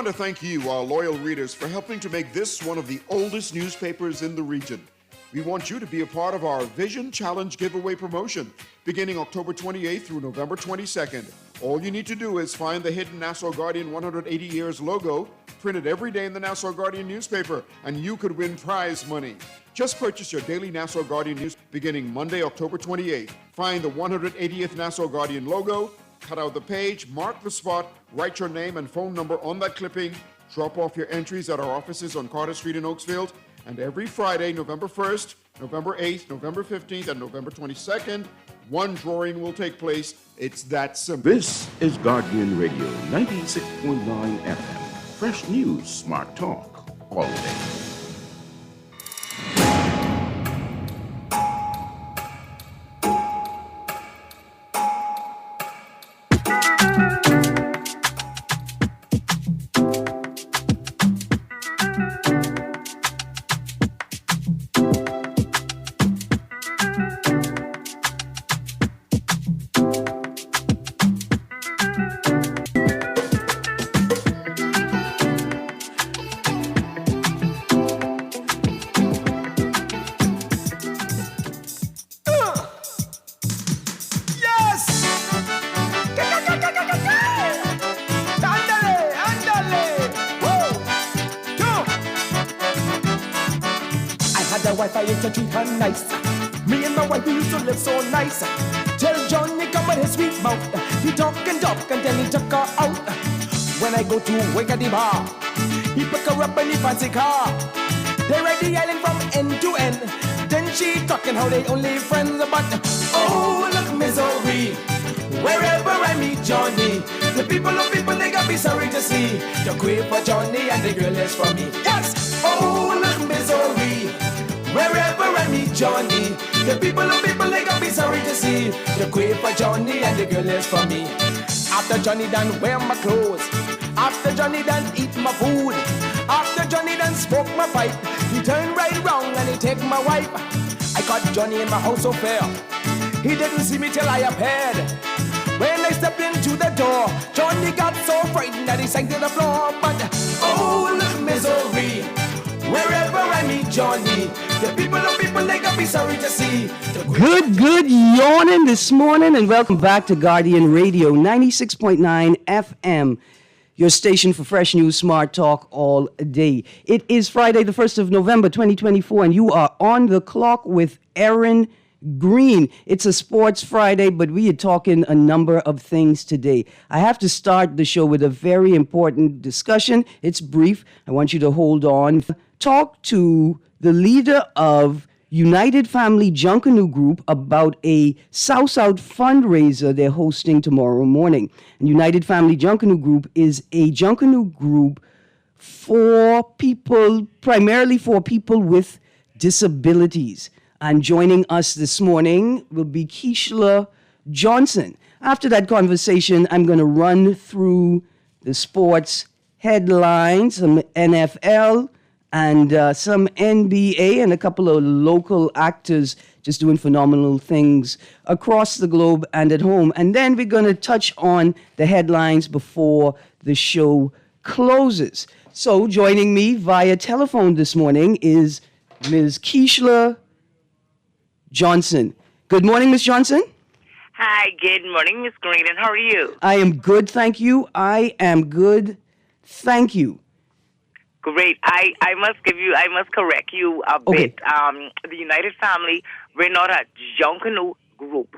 want to thank you, our loyal readers, for helping to make this one of the oldest newspapers in the region. We want you to be a part of our Vision Challenge giveaway promotion beginning October 28th through November 22nd. All you need to do is find the hidden Nassau Guardian 180 Years logo printed every day in the Nassau Guardian newspaper, and you could win prize money. Just purchase your daily Nassau Guardian news beginning Monday, October 28th. Find the 180th Nassau Guardian logo, cut out the page, mark the spot, write your name and phone number on that clipping, drop off your entries at our offices on Carter Street in Oakesfield, and every Friday, November 1st, November 8th, November 15th, and November 22nd, one drawing will take place. It's that simple. This is Guardian Radio 96.9 FM. Fresh news, smart talk, all day. Wi-Fi used to treat her nice. Me and my wife, we used to live so nice. Till Johnny come with his sweet mouth. He talk and then he took her out. When I go to Wiggity Bar, he pick her up in the fancy car. They ride the island from end to end. Then she talking how they only friends. But oh, look misery. Wherever I meet Johnny, the people, they got me sorry to see. The queen for Johnny and the girl is for me. Yes, oh, look misery. Wherever I meet Johnny, the people, they got me sorry to see. The queen for Johnny and the girl is for me. After Johnny done wear my clothes, after Johnny done eat my food, after Johnny done smoke my pipe, he turned right around and he take my wife. I caught Johnny in my house so fair. He didn't see me till I appeared. When I stepped into the door, Johnny got so frightened that he sank to the floor. But oh, look misery. Wherever I meet Johnny, the people, they got me sorry to see. Good yawning this morning, and welcome back to Guardian Radio 96.9 FM, your station for fresh news, smart talk all day. It is Friday, the 1st of November, 2024, and you are on the clock with Erin, Greene. It's a sports Friday, but we are talking a number of things today. I have to start the show with a very important discussion. It's brief. I want you to hold on. Talk to the leader of United Family Junkanoo Group about a South-South fundraiser they're hosting tomorrow morning. And United Family Junkanoo Group is a Junkanoo group for people, primarily for people with disabilities. And joining us this morning will be Keishla Johnson. After that conversation, I'm going to run through the sports headlines, some NFL and some NBA, and a couple of local actors just doing phenomenal things across the globe and at home. And then we're going to touch on the headlines before the show closes. So joining me via telephone this morning is Ms. Keishla Johnson. Good morning, Ms. Johnson. Hi, good morning, Ms. Greene. And how are you? I am good, thank you. I am good, thank you. Great. I must correct you a bit. The United Family, we're not a Junkanoo group.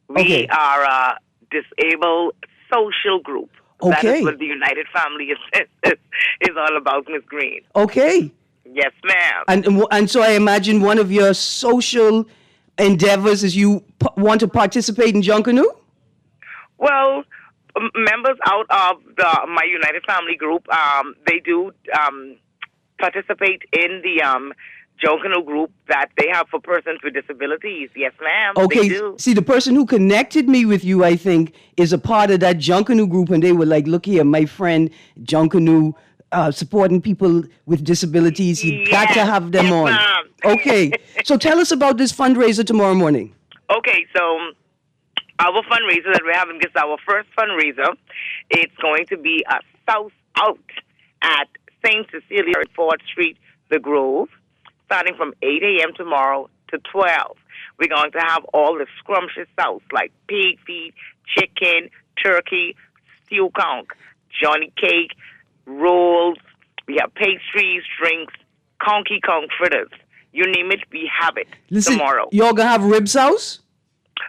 We are a disabled social group. That is what the United Family is all about, Ms. Greene. Okay. Yes, ma'am. And so I imagine one of your social endeavors is you want to participate in Junkanoo? Well, members out of my United Family group, they do participate in the Junkanoo group that they have for persons with disabilities. Yes, ma'am. Okay. They do. See, the person who connected me with you, I think, is a part of that Junkanoo group, and they were like, look here, my friend, Junkanoo, supporting people with disabilities. You got to have them on. Ma'am. Okay. So tell us about this fundraiser tomorrow morning. Okay, so our fundraiser that we're having, this is our first fundraiser. It's going to be a South Out at St. Cecilia, 4th Street, The Grove, starting from 8 a.m. tomorrow to 12. We're going to have all the scrumptious soups like pig feet, chicken, turkey, stew conch, Johnny cake, rolls. We have pastries, drinks, conky conch fritters. You name it, we have it tomorrow. Y'all gonna have rib sauce?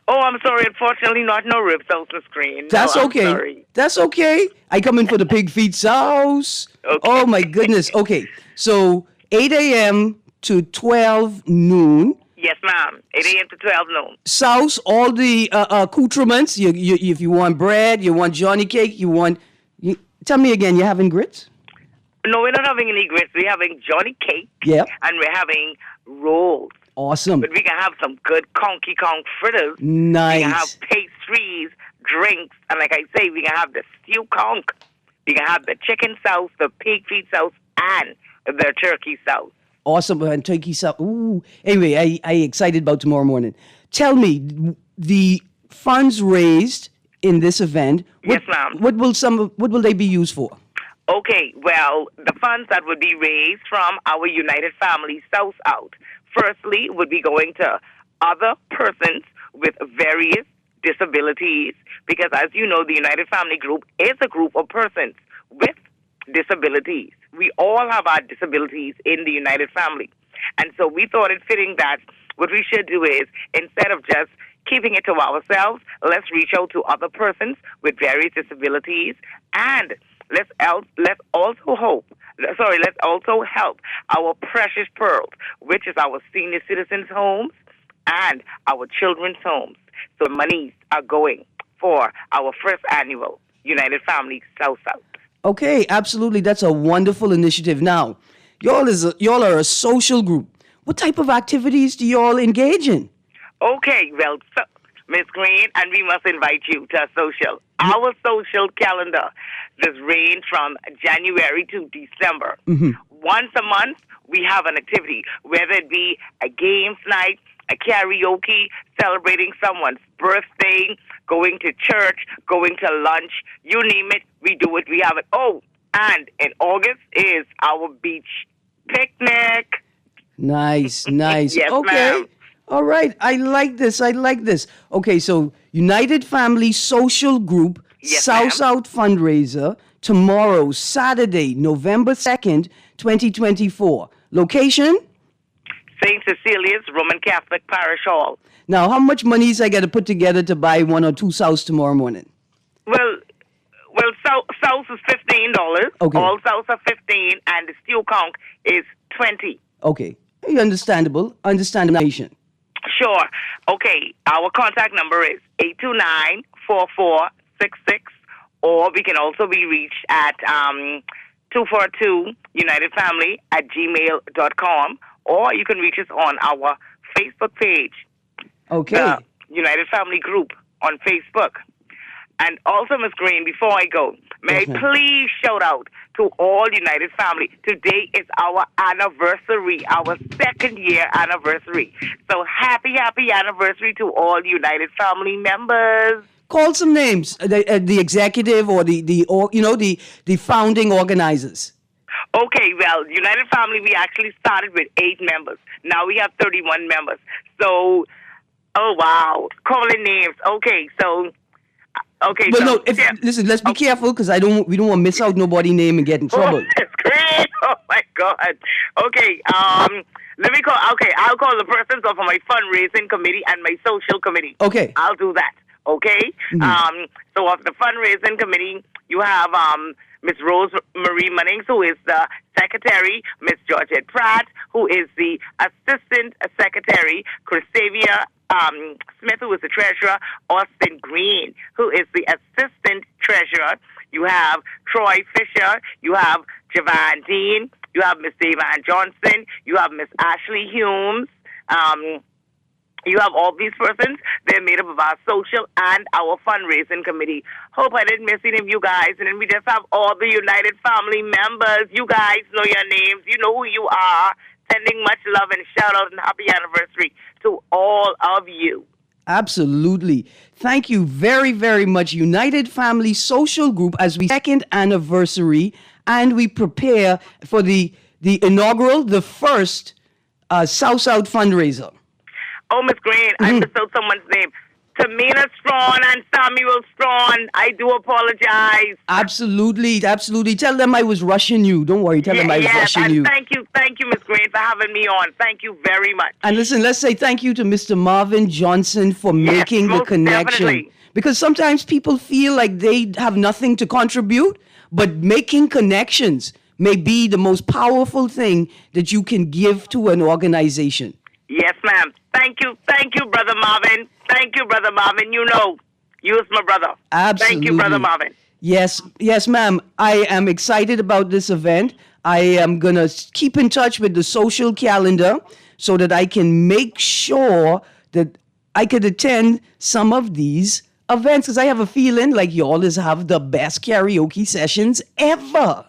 Oh, I'm sorry. Unfortunately, not no rib sauce, Miss Greene. That's no, okay. Sorry. That's okay. I come in for the pig feet sauce. Okay. Oh my goodness. Okay, so 8 a.m. to 12 noon. Yes, ma'am. 8 a.m. to 12 noon. Sauce, all the accoutrements. You, if you want bread, you want Johnny cake, tell me again, you're having grits? No, we're not having any grits. We're having Johnny cake. Yep. And we're having rolls. Awesome. But we can have some good conky conch fritters. Nice. We can have pastries, drinks, and like I say, we can have the stew conch. We can have the chicken sauce, the pig feet sauce, and the turkey sauce. Awesome. And turkey sauce. Ooh. Anyway, I excited about tomorrow morning. Tell me, the funds raised in this event. Yes, ma'am. What will they be used for? Okay, well, the funds that would be raised from our United Family South Out, firstly, would be going to other persons with various disabilities, because as you know, the United Family Group is a group of persons with disabilities. We all have our disabilities in the United Family. And so we thought it fitting that what we should do is, instead of just keeping it to ourselves, let's reach out to other persons with various disabilities, and let's also help our precious pearls, which is our senior citizens' homes and our children's homes. So monies are going for our first annual United Family South South. Okay, absolutely. That's a wonderful initiative. Now, y'all are a social group. What type of activities do y'all engage in? Okay, well, so, Ms. Greene, and we must invite you to a social. Our social calendar does range from January to December. Mm-hmm. Once a month, we have an activity, whether it be a games night, a karaoke, celebrating someone's birthday, going to church, going to lunch, you name it, we do it, we have it. Oh, and in August is our beach picnic. Nice, nice. Yes, okay. ma'am. All right. I like this. Okay, so United Family Social Group, Yes, South ma'am. Out fundraiser, tomorrow, Saturday, November 2nd, 2024. Location? St. Cecilia's Roman Catholic Parish Hall. Now, how much money is I got to put together to buy one or two sauce tomorrow morning? Well, sauce is $15. Okay. All sauce are $15, and the stew conch is $20. Okay. Understandable. Understandable. Sure. Okay. Our contact number is 829-4466, or we can also be reached at 242unitedfamily@gmail.com, or you can reach us on our Facebook page, Okay. the United Family Group on Facebook. And also, Ms. Greene, before I go, may Yes, I ma'am. please shout out to all United Family. Today is our anniversary, our second year anniversary. So happy anniversary to all United Family members. Call some names. The executive or the founding organizers. Okay, well, United Family, we actually started with 8 members. Now we have 31 members. So, oh, wow. Calling names. Okay, so... Okay, But so, no, listen, let's be careful because we don't want to miss out nobody's name and get in trouble. Oh, that's great. Oh, my God. Okay, let me call... Okay, I'll call the persons of my fundraising committee and my social committee. Okay. I'll do that. Okay? Mm-hmm. So of the fundraising committee, you have Ms. Rose Marie Munnings, who is the secretary, Ms. Georgette Pratt, who is the assistant secretary, Christavia Smith, who is the treasurer, Austin Greene, who is the assistant treasurer. You have Troy Fisher, you have Javon Dean, you have Miss Davan Johnson, you have Miss Ashley Humes, you have all these persons. They're made up of our social and our fundraising committee. Hope I didn't miss any of you guys. And then we just have all the United Family members. You guys know your names. You know who you are. Sending much love and shout out and happy anniversary to all of you. Absolutely. Thank you very, very much, United Family Social Group, as we second anniversary and we prepare for the inaugural, the first South fundraiser. Oh, Miss Greene, I misspelled someone's name. Tamina Strawn and Samuel Strawn. I do apologize. Absolutely. Tell them I was rushing you. Don't worry. Tell them I was rushing you. Thank you, Miss Greene, for having me on. Thank you very much. And listen, let's say thank you to Mr. Marvin Johnson for making the connection. Definitely. Because sometimes people feel like they have nothing to contribute, but making connections may be the most powerful thing that you can give to an organization. Yes, ma'am. Thank you, Brother Marvin. Thank you, Brother Marvin. You know, you is my brother. Absolutely. Thank you, Brother Marvin. Yes, ma'am. I am excited about this event. I am going to keep in touch with the social calendar so that I can make sure that I could attend some of these events, because I have a feeling like you always have the best karaoke sessions ever.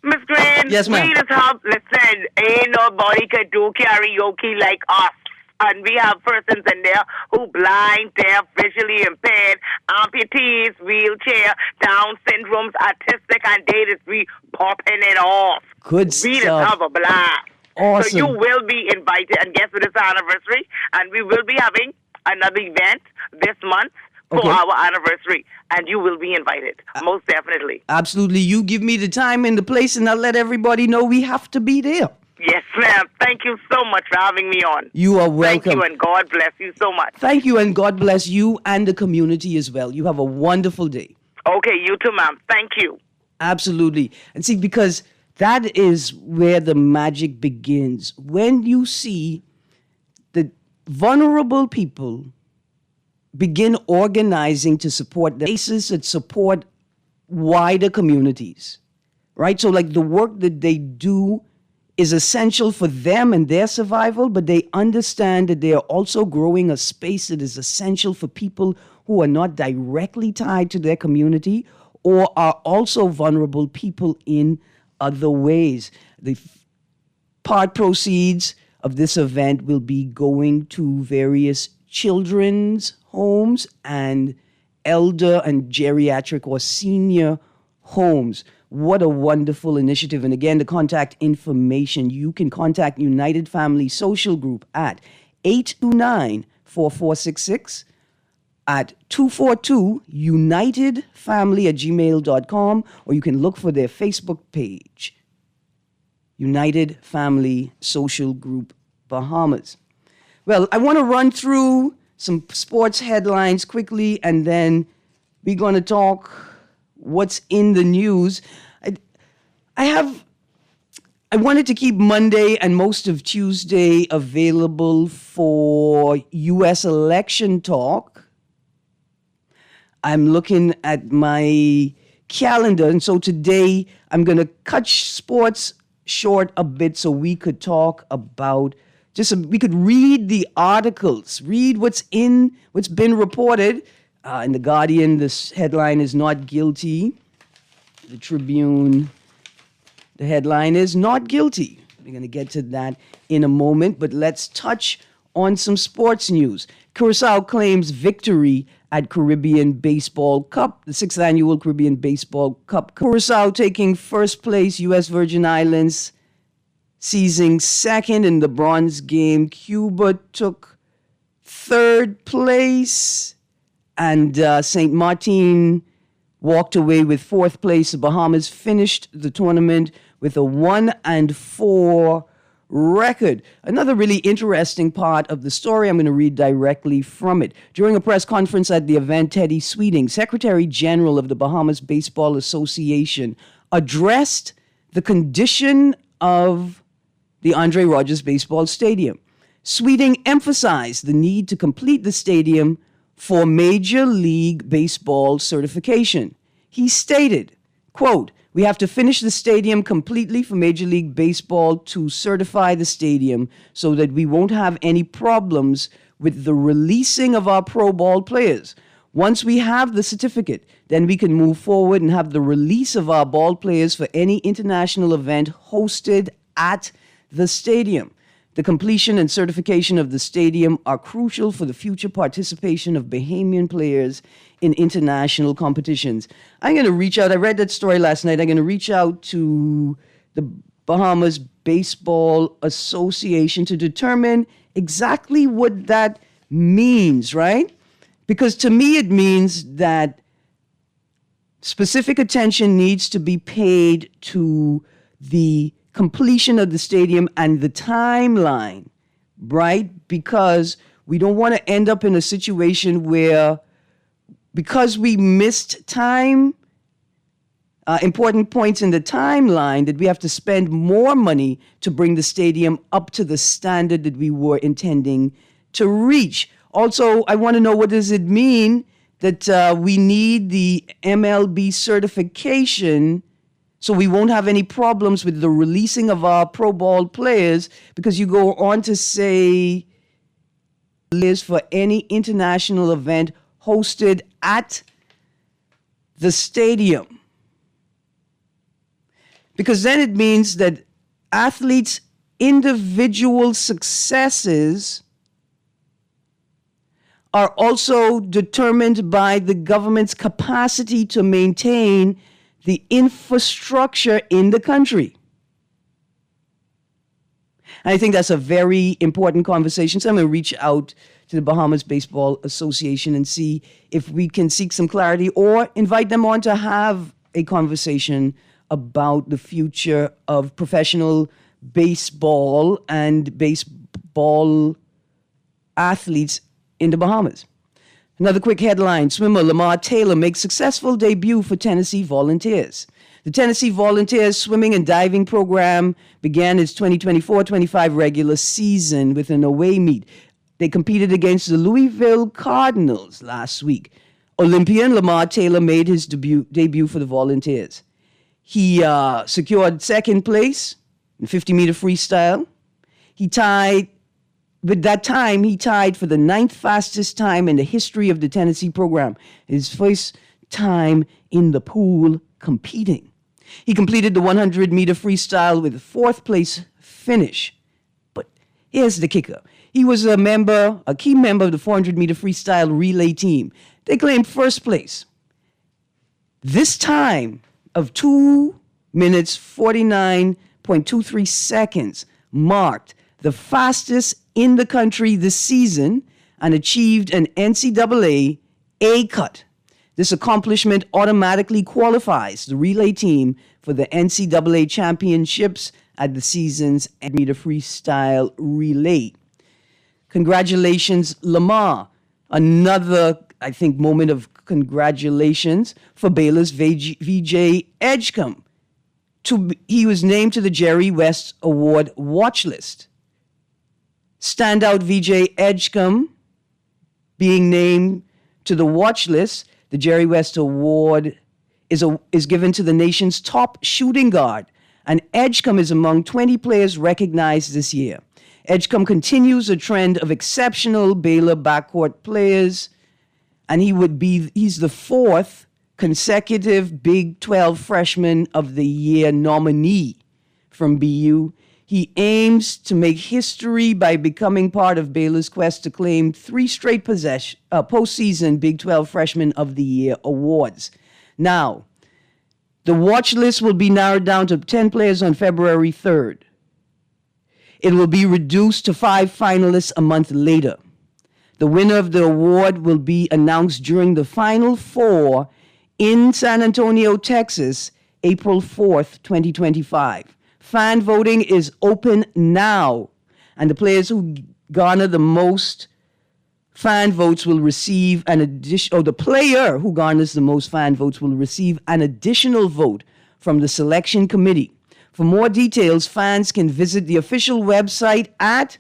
Miss Greene, yes, ma'am. We just have, listen, ain't nobody could do karaoke like us. And we have persons in there who blind, deaf, visually impaired, amputees, wheelchair, Down syndromes, autistic, and they just be popping it off. Good stuff. We just have a blast. Awesome. So you will be invited, and guess what, it's our anniversary, and we will be having another event this month for our anniversary, and you will be invited, most definitely. Absolutely. You give me the time and the place, and I'll let everybody know we have to be there. Yes, ma'am. Thank you so much for having me on. You are welcome. Thank you, and God bless you so much. Thank you, and God bless you and the community as well. You have a wonderful day. Okay, you too, ma'am. Thank you. Absolutely. And see, because that is where the magic begins. When you see the vulnerable people begin organizing to support the bases that support wider communities, right? So like the work that they do is essential for them and their survival, but they understand that they are also growing a space that is essential for people who are not directly tied to their community or are also vulnerable people in other ways. The part proceeds of this event will be going to various children's homes and elder and geriatric or senior homes. What a wonderful initiative. And again, the contact information, you can contact United Family Social Group at 829-4466, at 242-unitedfamily@gmail.com, or you can look for their Facebook page, United Family Social Group Bahamas. Well, I want to run through some sports headlines quickly, and then we're going to talk what's in the news. I wanted to keep Monday and most of Tuesday available for U.S. election talk. I'm looking at my calendar, and so today I'm going to cut sports short a bit so we could talk about we could read the articles, read what's been reported. In The Guardian, this headline is not guilty. The Tribune, the headline is not guilty. We're going to get to that in a moment, but let's touch on some sports news. Curacao claims victory at Caribbean Baseball Cup, the 6th annual Caribbean Baseball Cup. Curacao taking first place, U.S. Virgin Islands seizing second in the bronze game. Cuba took third place, and St. Martin walked away with fourth place. The Bahamas finished the tournament with a 1-4 record. Another really interesting part of the story, I'm going to read directly from it. During a press conference at the event, Teddy Sweeting, Secretary General of the Bahamas Baseball Association, addressed the condition of the Andre Rogers Baseball Stadium. Sweeting emphasized the need to complete the stadium for Major League Baseball certification. He stated, quote, "We have to finish the stadium completely for Major League Baseball to certify the stadium so that we won't have any problems with the releasing of our pro ball players. Once we have the certificate, then we can move forward and have the release of our ball players for any international event hosted at the stadium." The completion and certification of the stadium are crucial for the future participation of Bahamian players in international competitions. I'm going to reach out. I read that story last night. I'm going to reach out to the Bahamas Baseball Association to determine exactly what that means, right? Because to me, it means that specific attention needs to be paid to the completion of the stadium and the timeline, right? Because we don't want to end up in a situation where, because we missed important points in the timeline, that we have to spend more money to bring the stadium up to the standard that we were intending to reach. Also, I want to know, what does it mean that we need the MLB certification so we won't have any problems with the releasing of our pro ball players? Because you go on to say, is for any international event hosted at the stadium. Because then it means that athletes' individual successes are also determined by the government's capacity to maintain the infrastructure in the country. And I think that's a very important conversation. So I'm going to reach out to the Bahamas Baseball Association and see if we can seek some clarity or invite them on to have a conversation about the future of professional baseball and baseball athletes in the Bahamas. Another quick headline: swimmer Lamar Taylor makes successful debut for Tennessee Volunteers. The Tennessee Volunteers swimming and diving program began its 2024-25 regular season with an away meet. They competed against the Louisville Cardinals last week. Olympian Lamar Taylor made his debut for the Volunteers. He secured second place in 50-meter freestyle. With that time, he tied for the 9th fastest time in the history of the Tennessee program. His first time in the pool competing. He completed the 100-meter freestyle with a 4th place finish. But here's the kicker. He was a key member of the 400-meter freestyle relay team. They claimed first place. This time of 2 minutes, 49.23 seconds marked the fastest in the country this season and achieved an NCAA A cut. This accomplishment automatically qualifies the relay team for the NCAA championships at the season's 100-meter freestyle relay. Congratulations, Lamar. Another, I think, moment of congratulations for Baylor's VJ Edgecombe. He was named to the Jerry West Award watch list. Standout VJ Edgecombe being named to the watch list. The Jerry West Award is given to the nation's top shooting guard, and Edgecombe is among 20 players recognized this year. Edgecombe continues a trend of exceptional Baylor backcourt players, and he's the 4th consecutive Big 12 Freshman of the Year nominee from BU. He aims to make history by becoming part of Baylor's quest to claim 3 straight postseason Big 12 Freshman of the Year awards. Now, the watch list will be narrowed down to 10 players on February 3rd. It will be reduced to 5 finalists a month later. The winner of the award will be announced during the Final Four in San Antonio, Texas, April 4th, 2025. Fan voting is open now, and the players who garner the most fan votes will receive the player who garners the most fan votes will receive an additional vote from the selection committee. For more details, fans can visit the official website at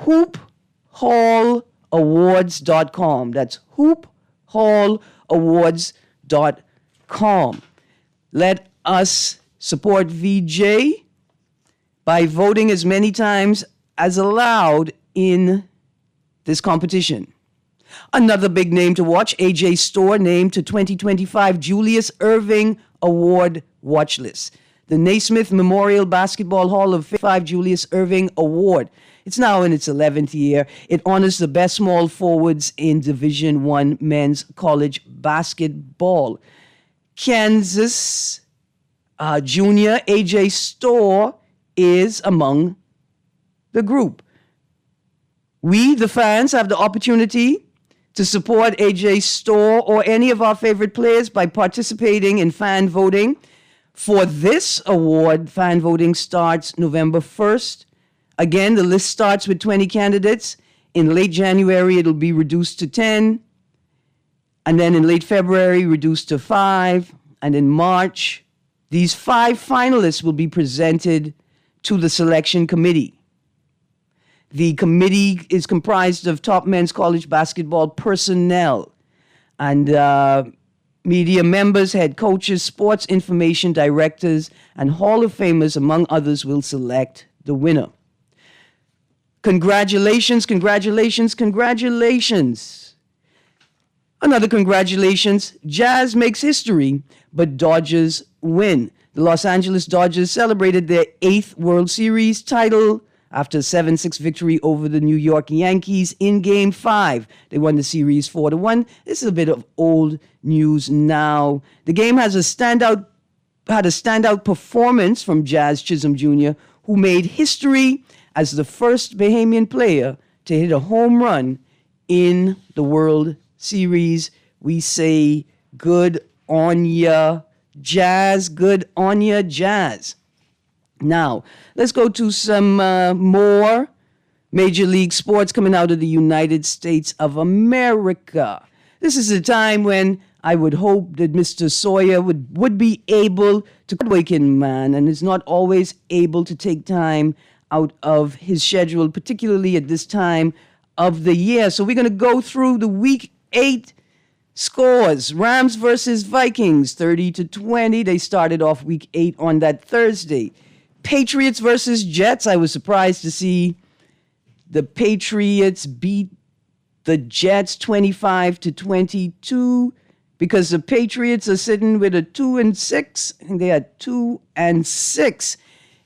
hoophallawards.com. That's hoophallawards.com. Let us support VJ by voting as many times as allowed in this competition. Another big name to watch, AJ Storr named to 2025 Julius Erving Award watch list. the Naismith Memorial Basketball Hall of Fame 5 Julius Erving Award. It's now in its 11th year. It honors the best small forwards in Division I men's college basketball. Kansas junior A.J. Storr is among the group. We, the fans, have the opportunity to support A.J. Storr or any of our favorite players by participating in fan voting. For this award, fan voting starts November 1st. Again, the list starts with 20 candidates. In late January, it'll be reduced to 10. And then in late February, reduced to 5. And in March, these 5 finalists will be presented to the selection committee. The committee is comprised of top men's college basketball personnel and media members, head coaches, sports information directors, and Hall of Famers, among others, will select the winner. Congratulations, congratulations, congratulations. Another congratulations. Jazz makes history, but Dodgers win. The Los Angeles Dodgers celebrated their 8th World Series title after a 7-6 victory over the New York Yankees in Game 5. They won the series 4-1. This is a bit of old news now. The game had a standout performance from Jazz Chisholm Jr., who made history as the first Bahamian player to hit a home run in the World Series. We say good on ya, Jazz. Good on ya, Jazz. Now, let's go to some more Major League sports coming out of the United States of America. This is a time when I would hope that Mr. Sawyer would be able to awaken man and is not always able to take time out of his schedule, particularly at this time of the year. So we're going to go through the Week 8 scores. Rams versus Vikings, 30-20. They started off Week 8 on that Thursday. Patriots versus Jets. I was surprised to see the Patriots beat the Jets 25-22 because the Patriots are sitting with a 2-6. I think they are 2-6.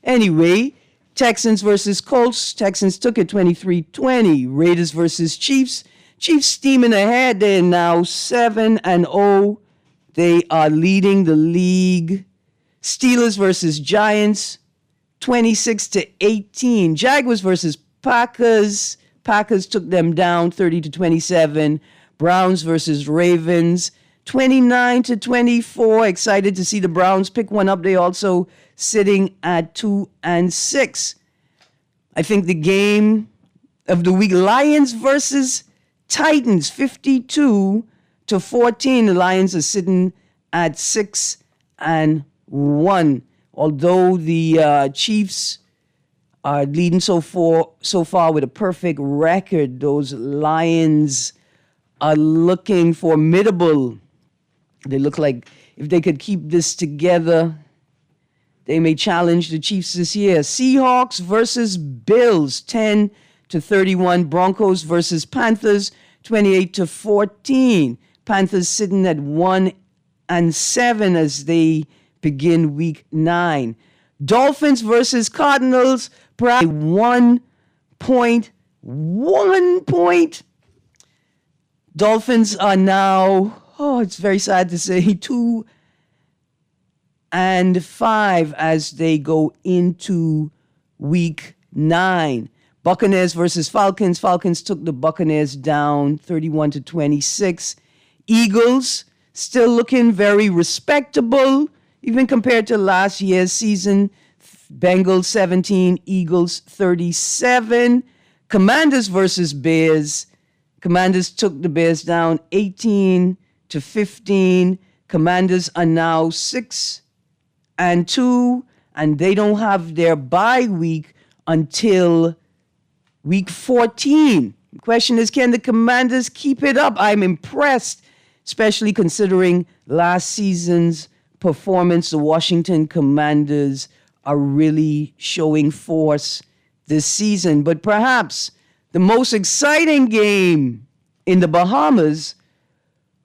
Anyway, Texans versus Colts. Texans took it 23-20. Raiders versus Chiefs. Chiefs steaming ahead. They're now 7-0. They are leading the league. Steelers versus Giants. 26-18. Jaguars versus Packers. Packers took them down 30-27. Browns versus Ravens. 29-24. Excited to see the Browns pick one up. They also sitting at 2-6. I think the game of the week, Lions versus Titans, 52-14. The Lions are sitting at 6-1. Although the Chiefs are leading so far with a perfect record, those Lions are looking formidable. They look like if they could keep this together, they may challenge the Chiefs this year. Seahawks versus Bills, 10-31. Broncos versus Panthers, 28-14. Panthers sitting at 1-7 as they begin Week 9. Dolphins versus Cardinals, probably 1 point. Dolphins are now, it's very sad to say, 2-5 as they go into Week 9. Buccaneers versus Falcons. Falcons took the Buccaneers down 31-26. Eagles still looking very respectable, even compared to last year's season. Bengals 17, Eagles 37. Commanders versus Bears. Commanders took the Bears down 18-15. Commanders are now 6-2, and they don't have their bye week until Week 14. The question is, can the Commanders keep it up? I'm impressed, especially considering last season's performance. The Washington Commanders are really showing force this season. But perhaps the most exciting game in the Bahamas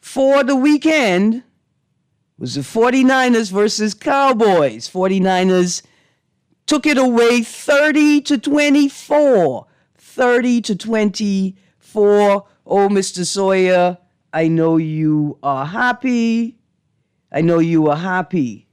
for the weekend was the 49ers versus Cowboys. 49ers took it away 30-24. 30-24. Oh, Mr. Sawyer, I know you are happy. I know you are happy.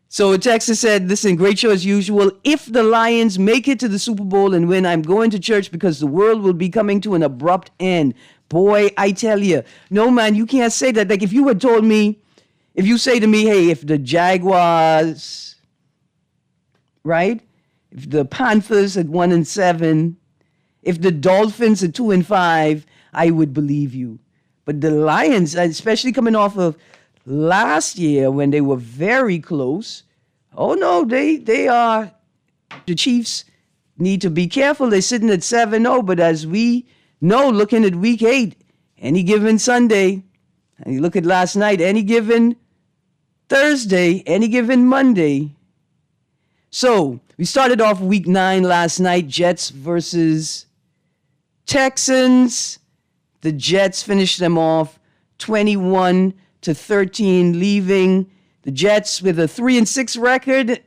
So Texas said, listen, great show as usual. If the Lions make it to the Super Bowl and win, I'm going to church because the world will be coming to an abrupt end. Boy, I tell you. No, man, you can't say that. Like if you had told me, if you say to me, hey, if the Jaguars, right? If the Panthers at 1-7, if the Dolphins at 2-5, I would believe you. But the Lions, especially coming off of last year when they were very close, oh no, they are, the Chiefs need to be careful. They're sitting at 7-0, but as we know, looking at week 8, any given Sunday, and you look at last night, any given Thursday, any given Monday. So we started off week 9 last night, Jets versus Texans. The Jets finished them off 21-13, leaving the Jets with a 3-6 record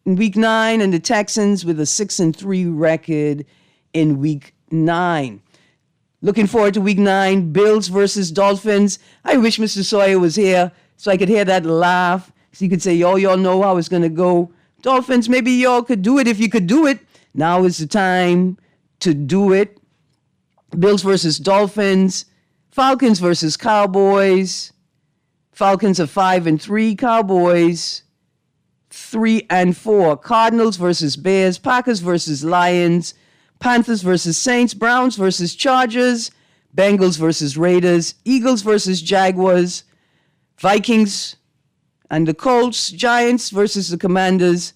in week 9 and the Texans with a 6-3 record in week 9. Looking forward to week 9, Bills versus Dolphins. I wish Mr. Sawyer was here so I could hear that laugh. So you could say, y'all know how it's going to go. Dolphins, maybe y'all could do it if you could do it. Now is the time to do it. Bills versus Dolphins. Falcons versus Cowboys. Falcons are 5-3. Cowboys 3-4. Cardinals versus Bears. Packers versus Lions. Panthers versus Saints. Browns versus Chargers. Bengals versus Raiders. Eagles versus Jaguars. Vikings and the Colts. Giants versus the Commanders.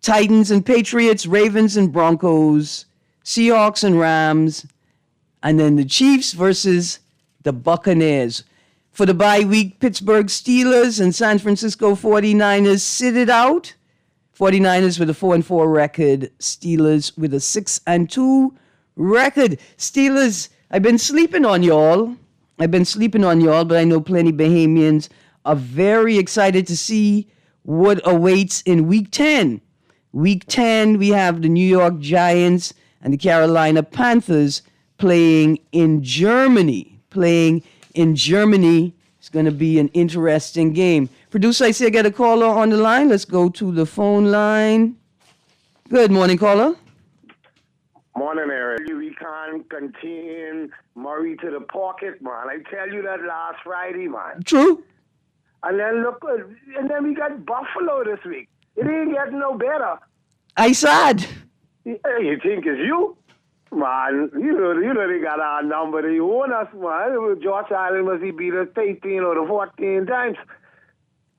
Titans and Patriots. Ravens and Broncos. Seahawks and Rams. And then the Chiefs versus the Buccaneers. For the bye week, Pittsburgh Steelers and San Francisco 49ers sit it out. 49ers with a 4-4 record. Steelers with a 6-2 record. Steelers, I've been sleeping on y'all. But I know plenty Bahamians are very excited to see what awaits in week 10. Week 10, we have the New York Giants and the Carolina Panthers playing in Germany. It's going to be an interesting game. Producer, I see I got a caller on the line. Let's go to the phone line. Good morning, caller. Morning, Erin. We can't contain Murray to the pocket, man. I tell you that last Friday, man. True. And then then we got Buffalo this week. It ain't getting no better. I sad. Hey, you think it's you? Man, you know they got our number. They own us, man. George Allen must he beat us 13 or 14 times.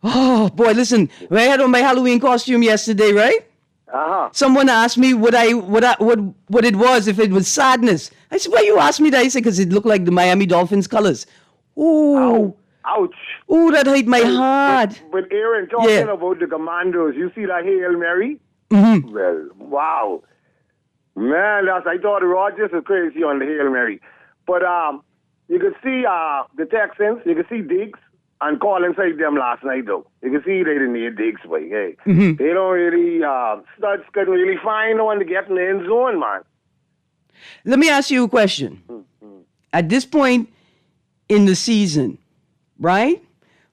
Oh, boy, listen. When I had on my Halloween costume yesterday, right? Uh-huh. Someone asked me what it was, if it was sadness. I said, why you asked me that? He said, because it looked like the Miami Dolphins colors. Ooh. Ouch. Ooh, that hit my heart. But Erin, talking about the Commandos, you see that Hail Mary? Mm-hmm. Well, wow. Man, I thought Rodgers was crazy on the Hail Mary. But you could see the Texans, you could see Diggs and call inside them last night, though. You could see they didn't need Diggs, but hey, they don't really, studs couldn't really find one to get in the end zone, man. Let me ask you a question. At this point in the season, right?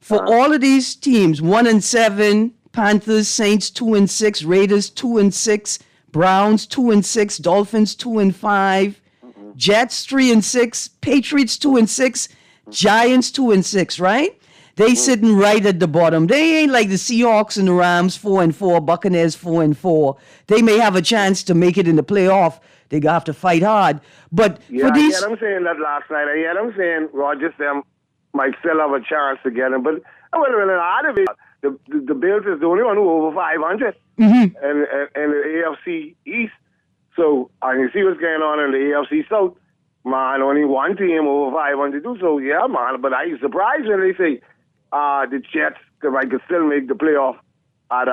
For all of these teams, 1-7, Panthers, Saints 2-6, Raiders 2-6, Browns 2-6, Dolphins 2-5, Jets 3-6, Patriots 2-6, Giants 2-6, right? They sitting right at the bottom. They ain't like the Seahawks and the Rams 4-4, Buccaneers 4-4. They may have a chance to make it in the playoff. They gonna have to fight hard. But for these, I heard them saying that last night. I heard them saying Rodgers them might still have a chance to get him. But the Bills is the only one who over 500 and the AFC East. So, and you see what's going on in the AFC South. Man, only one team over 500 too. So, yeah, man. But I was surprised when they say the Jets could still make the playoff at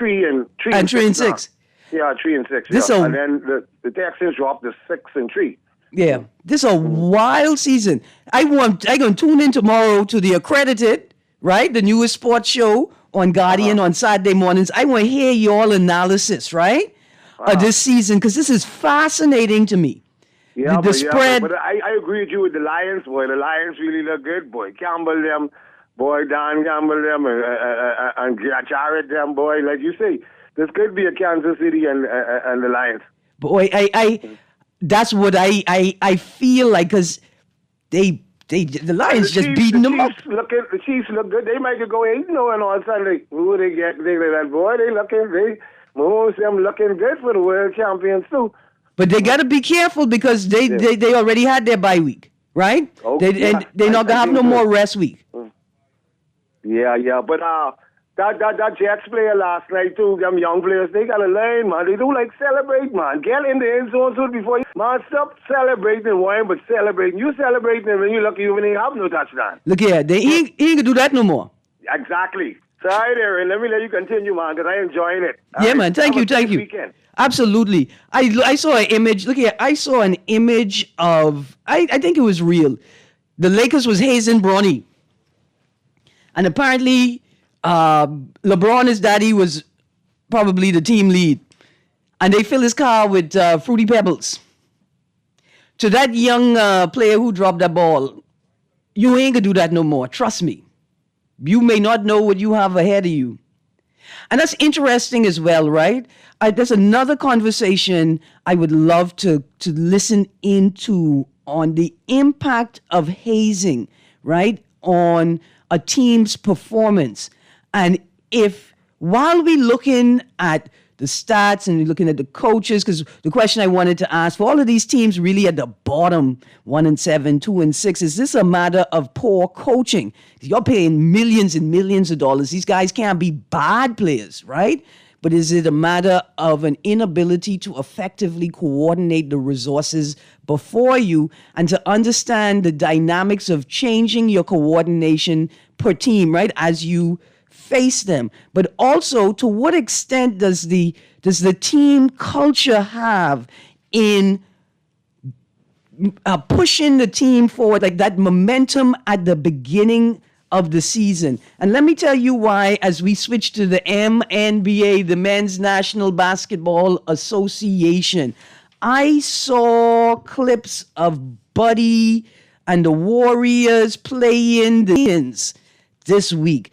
3-6. Yeah, 3-6. And then the Texans dropped to 6-3. Yeah, this is a wild season. I'm going to tune in tomorrow to the accredited right? The newest sports show on Guardian on Saturday mornings. I want to hear your analysis, right? Of this season, because this is fascinating to me. Yeah, the spread. But I agree with you with the Lions, boy. The Lions really look good, boy. Campbell them, boy. Don Campbell them, and Jared them, boy. Like you say, this could be a Kansas City and the Lions. Boy, that's what I feel like, because the Lions just beating them up. The Chiefs look good. They might go 8-0 on Sunday. Who they get? That boy. Them looking good for the world champions too. But they got to be careful, because they already had their bye week, right? Okay. They're not gonna have no more rest week. Yeah. But that Jets player last night too, them young players, they gotta learn, man. They do like celebrate, man. Get in the end zone too before you, man. Stop celebrating one, but celebrating. You celebrating when you lucky you even ain't have no touchdown. Look here, he ain't gonna do that no more. Exactly. Sorry, Erin. Let me let you continue, man, because I'm enjoying it. Yeah, man. Thank you. Weekend. Absolutely. I saw an image. Look here. I saw an image of, I think it was real. The Lakers was hazing Bronny. And apparently, LeBron, his daddy, was probably the team lead. And they filled his car with Fruity Pebbles. To that young player who dropped that ball, you ain't gonna do that no more. Trust me. You may not know what you have ahead of you. And that's interesting as well, right? There's another conversation I would love to listen into on the impact of hazing, right, on a team's performance. And if, while we're looking at the stats and we're looking at the coaches, because the question I wanted to ask, for all of these teams really at the bottom, 1-7, 2-6, is this a matter of poor coaching? You're paying millions and millions of dollars. These guys can't be bad players, right? But is it a matter of an inability to effectively coordinate the resources before you and to understand the dynamics of changing your coordination per team, right, as you face them? But also, to what extent does the team culture have in pushing the team forward, like that momentum at the beginning of the season? And let me tell you why, as we switch to the MNBA, the Men's National Basketball Association. I saw clips of Buddy and the Warriors playing the Indians this week.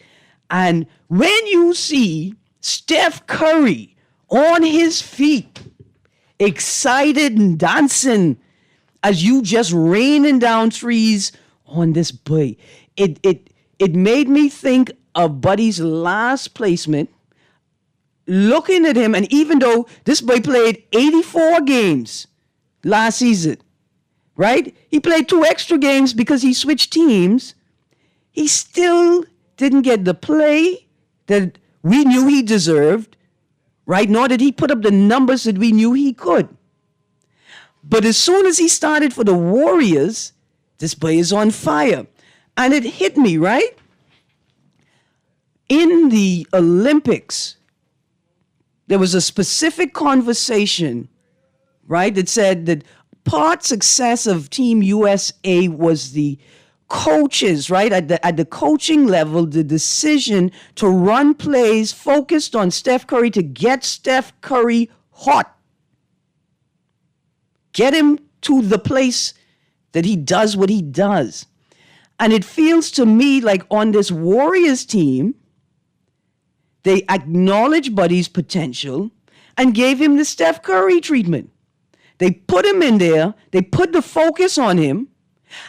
And when you see Steph Curry on his feet, excited and dancing as you just raining down trees on this boy, it made me think of Buddy's last placement, looking at him, and even though this boy played 84 games last season, right? He played 2 extra games because he switched teams. He still didn't get the play that we knew he deserved, right? Nor did he put up the numbers that we knew he could. But as soon as he started for the Warriors, this boy is on fire. And it hit me, right? In the Olympics, there was a specific conversation, right, that said that part success of Team USA was the coaches, right, at the coaching level, the decision to run plays focused on Steph Curry to get Steph Curry hot. Get him to the place that he does what he does. And it feels to me like on this Warriors team, they acknowledged Buddy's potential and gave him the Steph Curry treatment. They put him in there, they put the focus on him,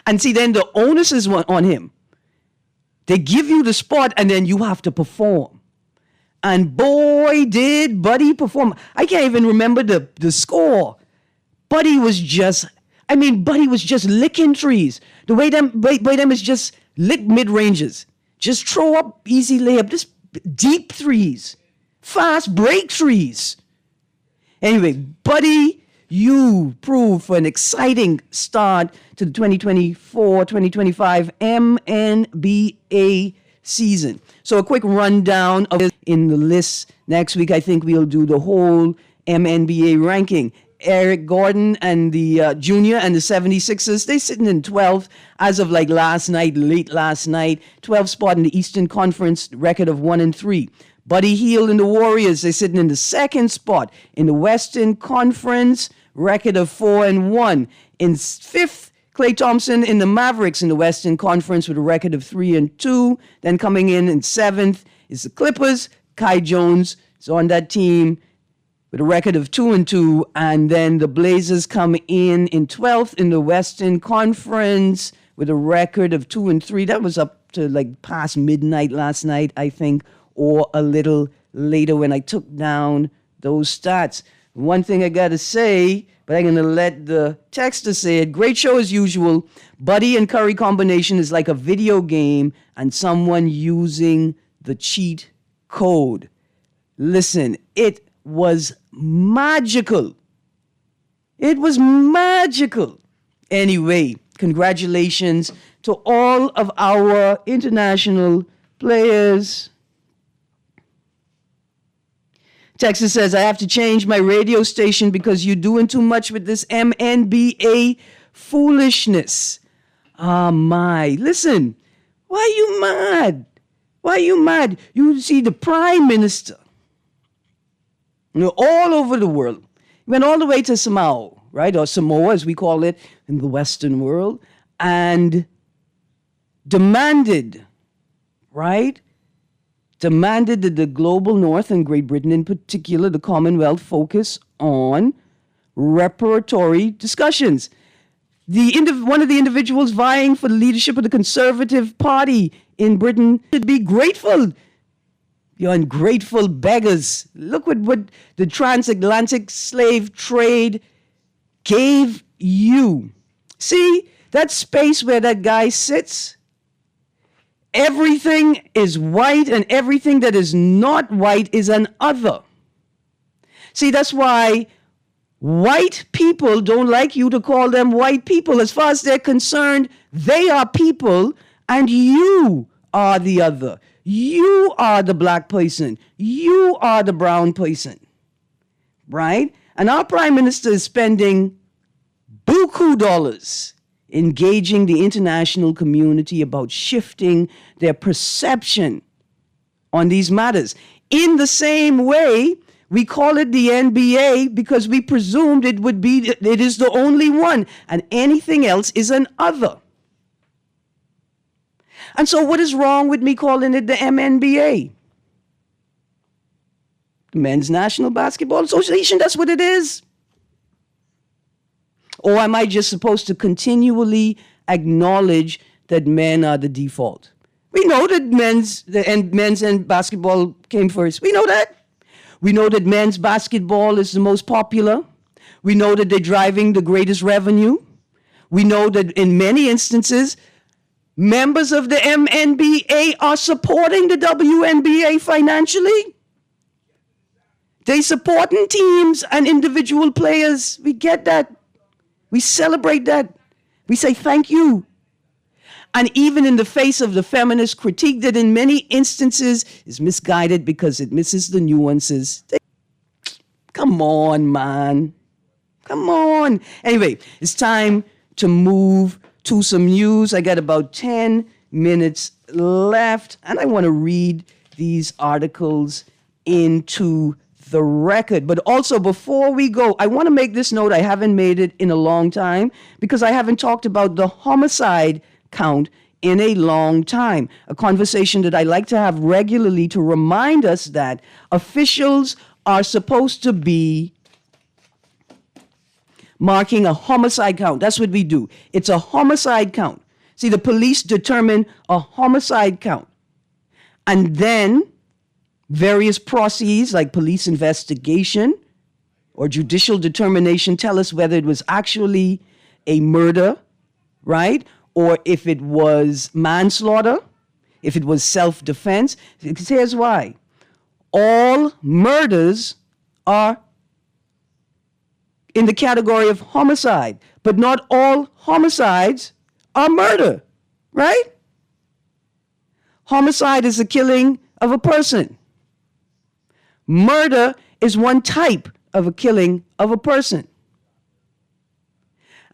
and see, then the onus is on him. They give you the spot, and then you have to perform. And boy, did Buddy perform. I can't even remember the score. Buddy was just licking trees. The way them is just lick mid-ranges. Just throw up easy layup, just deep threes. Fast break threes. Anyway, Buddy, you proved for an exciting start to the 2024-2025 MNBA season. So a quick rundown of in the list. Next week, I think we'll do the whole MNBA ranking. Eric Gordon and the Junior and the 76ers, they sitting in 12th as of like late last night. 12th spot in the Eastern Conference, record of 1-3. Buddy Hield and the Warriors, they're sitting in the second spot in the Western Conference, record of 4-1. In fifth, Klay Thompson in the Mavericks in the Western Conference with a record of 3-2. Then coming in seventh is the Clippers. Kai Jones is on that team with a record of 2-2. And then the Blazers come in 12th in the Western Conference with a record of 2-3. That was up to like past midnight last night, I think, or a little later when I took down those stats. One thing I got to say, but I'm going to let the texter say it. Great show as usual. Buddy and Curry combination is like a video game and someone using the cheat code. Listen, it was magical. It was magical. Anyway, congratulations to all of our international players. Texas says, I have to change my radio station because you're doing too much with this MNBA foolishness. Ah, my. Listen, why are you mad? Why are you mad? You see the Prime Minister, all over the world. He went all the way to Samoa, right? Or Samoa, as we call it in the Western world, and demanded, right? Demanded that the global North and Great Britain in particular, the Commonwealth, focus on reparatory discussions. One of the individuals vying for the leadership of the Conservative Party in Britain should be grateful. You ungrateful beggars. Look what the transatlantic slave trade gave you. See, that space where that guy sits, everything is white and everything that is not white is an other. See, that's why white people don't like you to call them white people. As far as they're concerned, they are people and you are the other. You are the black person. You are the brown person. Right? And our prime minister is spending buku dollars engaging the international community about shifting their perception on these matters. In the same way, we call it the NBA because we presumed it is the only one, and anything else is an other. And so what is wrong with me calling it the MNBA? The Men's National Basketball Association, that's what it is. Or am I just supposed to continually acknowledge that men are the default? We know that men's and basketball came first. We know that. We know that men's basketball is the most popular. We know that they're driving the greatest revenue. We know that in many instances, members of the MNBA are supporting the WNBA financially. They supporting teams and individual players. We get that. We celebrate that. We say thank you. And even in the face of the feminist critique that in many instances is misguided because it misses the nuances. Come on, man. Come on. Anyway, it's time to move to some news. I got about 10 minutes left, and I want to read these articles into the record. But also, before we go, I want to make this note. I haven't made it in a long time because I haven't talked about the homicide count in a long time. A conversation that I like to have regularly to remind us that officials are supposed to be marking a homicide count. That's what we do. It's a homicide count. See, the police determine a homicide count. And then various processes like police investigation or judicial determination tell us whether it was actually a murder, right? Or if it was manslaughter, if it was self-defense. Here's why. All murders are in the category of homicide, but not all homicides are murder, right? Homicide is the killing of a person. Murder is one type of a killing of a person.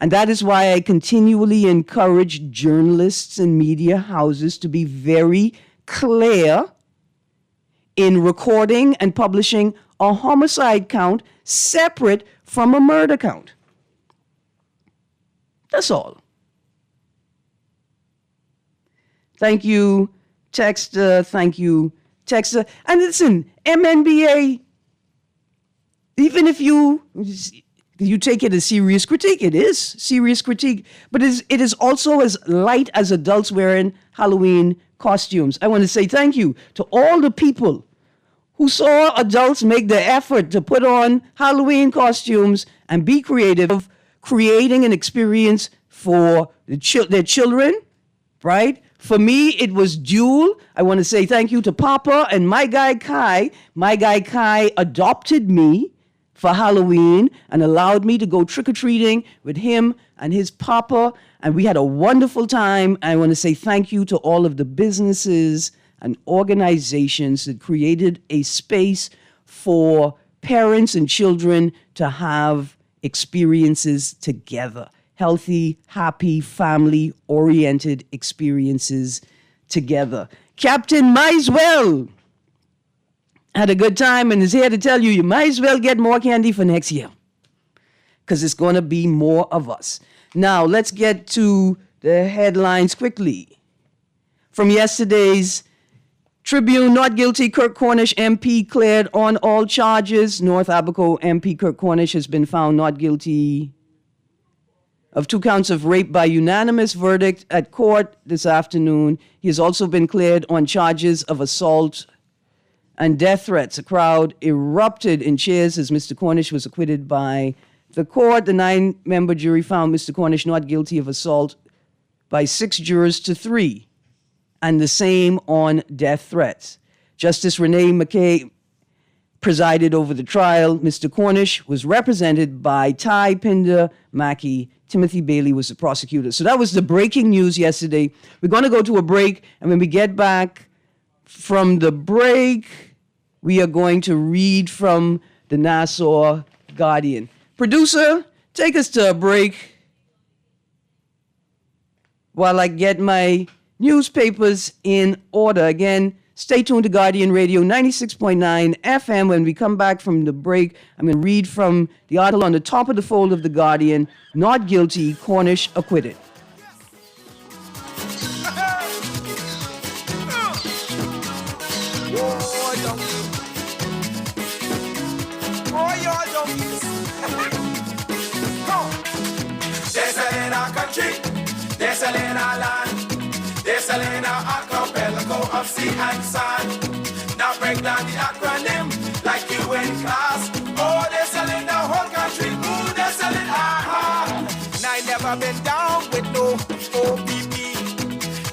And that is why I continually encourage journalists and media houses to be very clear in recording and publishing a homicide count separate from a murder count. That's all. Thank you, Texter. Thank you, Texter. And listen, MNBA, even if you take it as serious critique, it is serious critique, but it is also as light as adults wearing Halloween costumes. I want to say thank you to all the people who saw adults make the effort to put on Halloween costumes and be creative of creating an experience for their children, right? For me, it was dual. I want to say thank you to Papa and my guy Kai. My guy Kai adopted me for Halloween and allowed me to go trick-or-treating with him and his Papa, and we had a wonderful time. I want to say thank you to all of the businesses and organizations that created a space for parents and children to have experiences together. Healthy, happy, family-oriented experiences together. Captain Misewell had a good time and is here to tell you might as well get more candy for next year because it's going to be more of us. Now, let's get to the headlines quickly. From yesterday's Tribune, not guilty, Kirk Cornish MP cleared on all charges. North Abaco MP Kirk Cornish has been found not guilty of 2 counts of rape by unanimous verdict at court this afternoon. He has also been cleared on charges of assault and death threats. A crowd erupted in cheers as Mr. Cornish was acquitted by the court. The 9-member jury found Mr. Cornish not guilty of assault by 6 jurors to 3, and the same on death threats. Justice Renee McKay presided over the trial. Mr. Cornish was represented by Ty Pinder Mackey. Timothy Bailey was the prosecutor. So that was the breaking news yesterday. We're going to go to a break, and when we get back from the break, we are going to read from the Nassau Guardian. Producer, take us to a break while I get my newspapers in order. Again, stay tuned to Guardian Radio 96.9 FM. When we come back from the break, I'm going to read from the article on the top of the fold of the Guardian, Not Guilty, Cornish Acquitted. They're selling our country, they're selling our land, they're selling our archipelago of sea and sand. Now break down the acronym like you in class. Oh, they're selling the whole country, ooh, they're selling our heart. And I never been down with no OPP.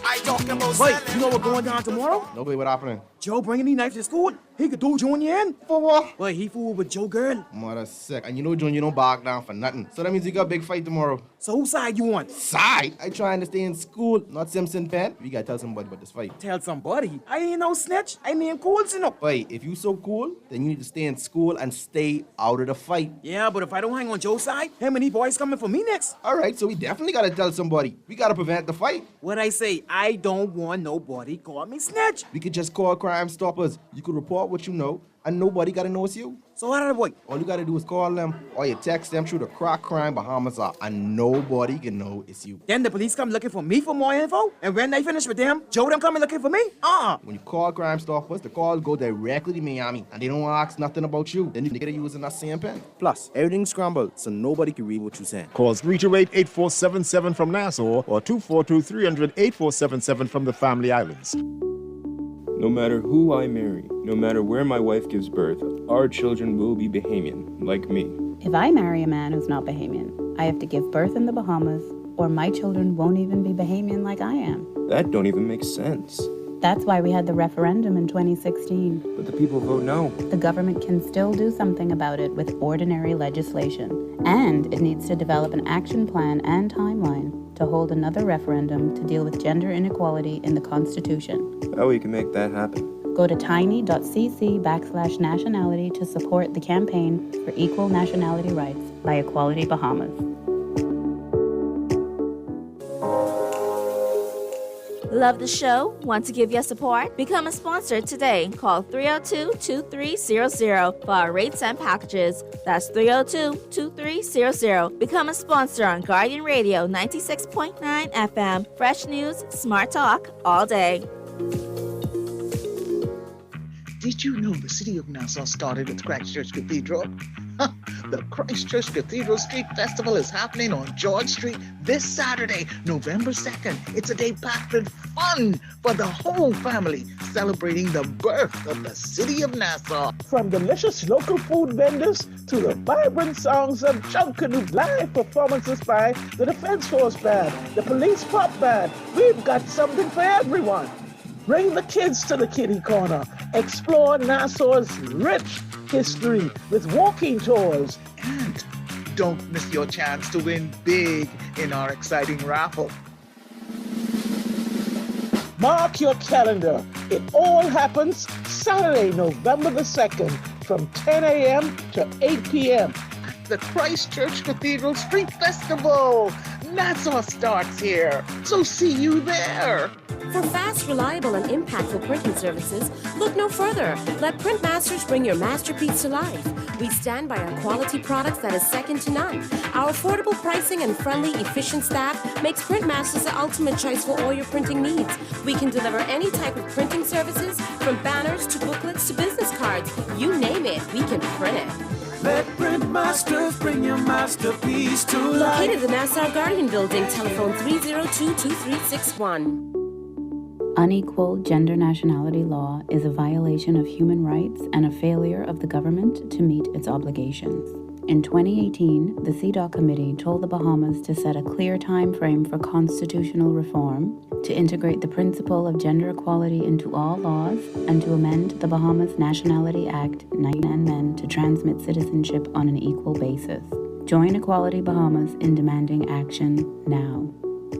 I talk about Wait, selling. you know what's going down tomorrow? Nobody, what happening? Joe bringing these knives to school. He could do Junior in. For what? Well, he fooled with Joe girl. Mother sick. And you know, John, you don't back down for nothing. So that means you got a big fight tomorrow. So whose side you want? Side? I trying to stay in school, not Simpson Pen. We gotta tell somebody about this fight. Tell somebody. I ain't no snitch. I mean cool, you know. Wait, if you so cool, then you need to stay in school and stay out of the fight. Yeah, but if I don't hang on Joe's side, him and these boys coming for me next. All right, so we definitely gotta tell somebody. We gotta prevent the fight. What I say, I don't want nobody call me snitch. We could just call Crime Stoppers. You could report what you know, and nobody gotta know it's you. So what are the boy? All you gotta do is call them, or you text them through the Crack Crime Bahamas app, and nobody can know it's you. Then the police come looking for me for more info, and when they finish with them, Joe them coming looking for me? When you call Crime Stoppers, the call go directly to Miami, and they don't ask nothing about you. Then you gotta use that same pen. Plus, everything's scrambled, so nobody can read what you're saying. Call 328-8477 from Nassau or 242-300-8477 from the Family Islands. No matter who I marry, no matter where my wife gives birth, our children will be Bahamian, like me. If I marry a man who's not Bahamian, I have to give birth in the Bahamas, or my children won't even be Bahamian like I am. That don't even make sense. That's why we had the referendum in 2016. But the people vote no. The government can still do something about it with ordinary legislation. And it needs to develop an action plan and timeline to hold another referendum to deal with gender inequality in the Constitution. How we can make that happen? Go to tiny.cc/nationality to support the campaign for equal nationality rights by Equality Bahamas. Love the show? Want to give your support? Become a sponsor today. Call 302-2300 for our rates and packages. That's 302-2300. Become a sponsor on Guardian Radio 96.9 FM. Fresh news, smart talk, all day. Did you know the city of Nassau started with Christchurch Cathedral? The Christchurch Cathedral Street Festival is happening on George Street this Saturday, November 2nd. It's a day packed with fun for the whole family, celebrating the birth of the city of Nassau. From delicious local food vendors to the vibrant songs of Junkanoo, live performances by the Defense Force Band, the Police Pop Band, we've got something for everyone. Bring the kids to the kiddie corner. Explore Nassau's rich history with walking tours. And don't miss your chance to win big in our exciting raffle. Mark your calendar. It all happens Saturday, November the 2nd from 10 a.m. to 8 p.m. The Christchurch Cathedral Street Festival. Nassau starts here, so see you there. For fast, reliable, and impactful printing services, look no further. Let Printmasters bring your masterpiece to life. We stand by our quality products that is second to none. Our affordable pricing and friendly, efficient staff makes Printmasters the ultimate choice for all your printing needs. We can deliver any type of printing services, from banners to booklets to business cards. You name it, we can print it. Let Printmasters bring your masterpiece to life. Located in the Nassau Guardian Building, telephone 302-2361. Unequal gender nationality law is a violation of human rights and a failure of the government to meet its obligations. In 2018, the CEDAW Committee told the Bahamas to set a clear time frame for constitutional reform, to integrate the principle of gender equality into all laws, and to amend the Bahamas Nationality Act 19 men to transmit citizenship on an equal basis. Join Equality Bahamas in demanding action now.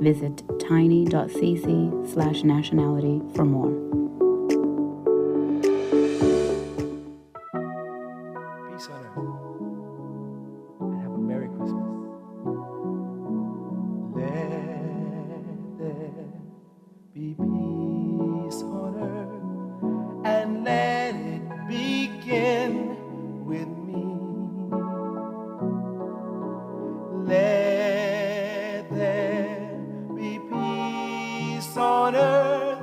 Visit tiny.cc/nationality for more. Peace on earth. And have a Merry Christmas. Let there be peace on earth, and let it begin with me. Let there be peace on earth,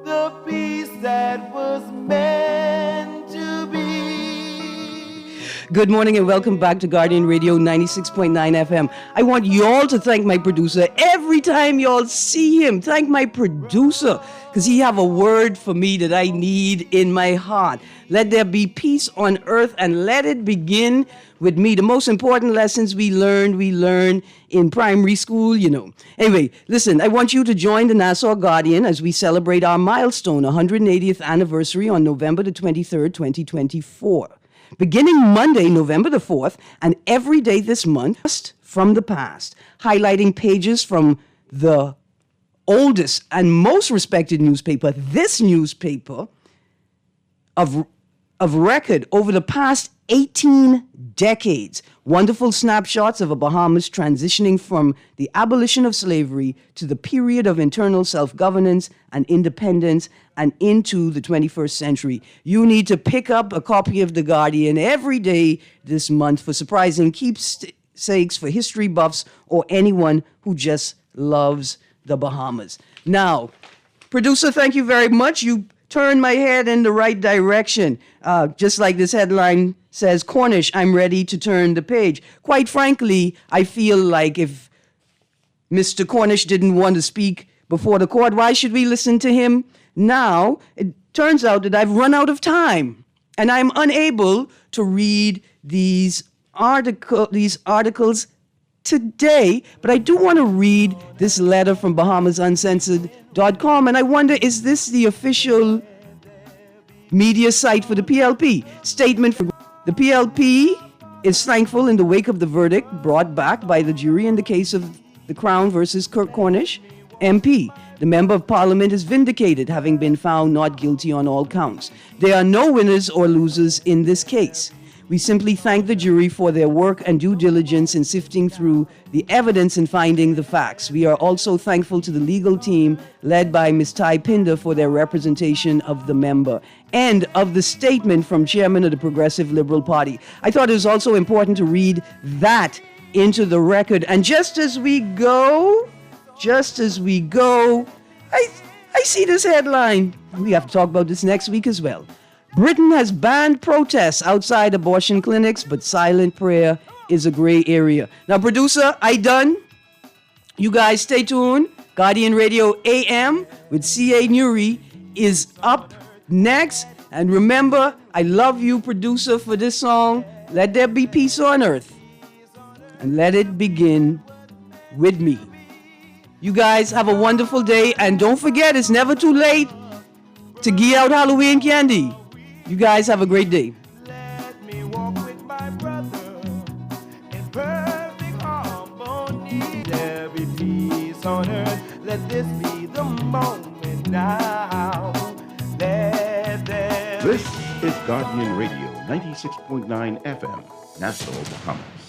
the peace that was meant to be. Good morning and welcome back to Guardian Radio 96.9 FM. I want y'all to thank my producer every time y'all see him. Thank my producer, because he have a word for me that I need in my heart. Let there be peace on earth, and let it begin with me. The most important lessons we learn in primary school, you know. Anyway, listen, I want you to join the Nassau Guardian as we celebrate our milestone, 180th anniversary on November the 23rd, 2024. Beginning Monday, November the 4th, and every day this month, from the past, highlighting pages from the oldest and most respected newspaper, this newspaper, of record over the past 18 decades. Wonderful snapshots of a Bahamas transitioning from the abolition of slavery to the period of internal self-governance and independence and into the 21st century. You need to pick up a copy of The Guardian every day this month for surprising keepsakes for history buffs or anyone who just loves the Bahamas. Now, producer, thank you very much. You turn my head in the right direction. Just like this headline says, Cornish, I'm ready to turn the page. Quite frankly, I feel like if Mr. Cornish didn't want to speak before the court, why should we listen to him now? It turns out that I've run out of time, and I'm unable to read these articles today, but I do want to read this letter from BahamasUncensored.com, and I wonder, is this the official media site for the PLP? Statement from the PLP is thankful in the wake of the verdict brought back by the jury in the case of the Crown versus Kirk Cornish, MP. The Member of Parliament is vindicated, having been found not guilty on all counts. There are no winners or losers in this case. We simply thank the jury for their work and due diligence in sifting through the evidence and finding the facts. We are also thankful to the legal team led by Ms. Tai Pinder for their representation of the member. End of the statement from Chairman of the Progressive Liberal Party. I thought it was also important to read that into the record. And just as we go, I see this headline. We have to talk about this next week as well. Britain has banned protests outside abortion clinics, but silent prayer is a gray area. Now, producer, I done. You guys stay tuned. Guardian Radio AM with C.A. Nuri is up next. And remember, I love you, producer, for this song. Let there be peace on earth. And let it begin with me. You guys have a wonderful day. And don't forget, it's never too late to give out Halloween candy. You guys have a great day. Let me walk with my brother in perfect harmony. There be peace on earth. Let this be the moment now. Let there This is Guardian Radio 96.9 FM, Nassau, Bahamas.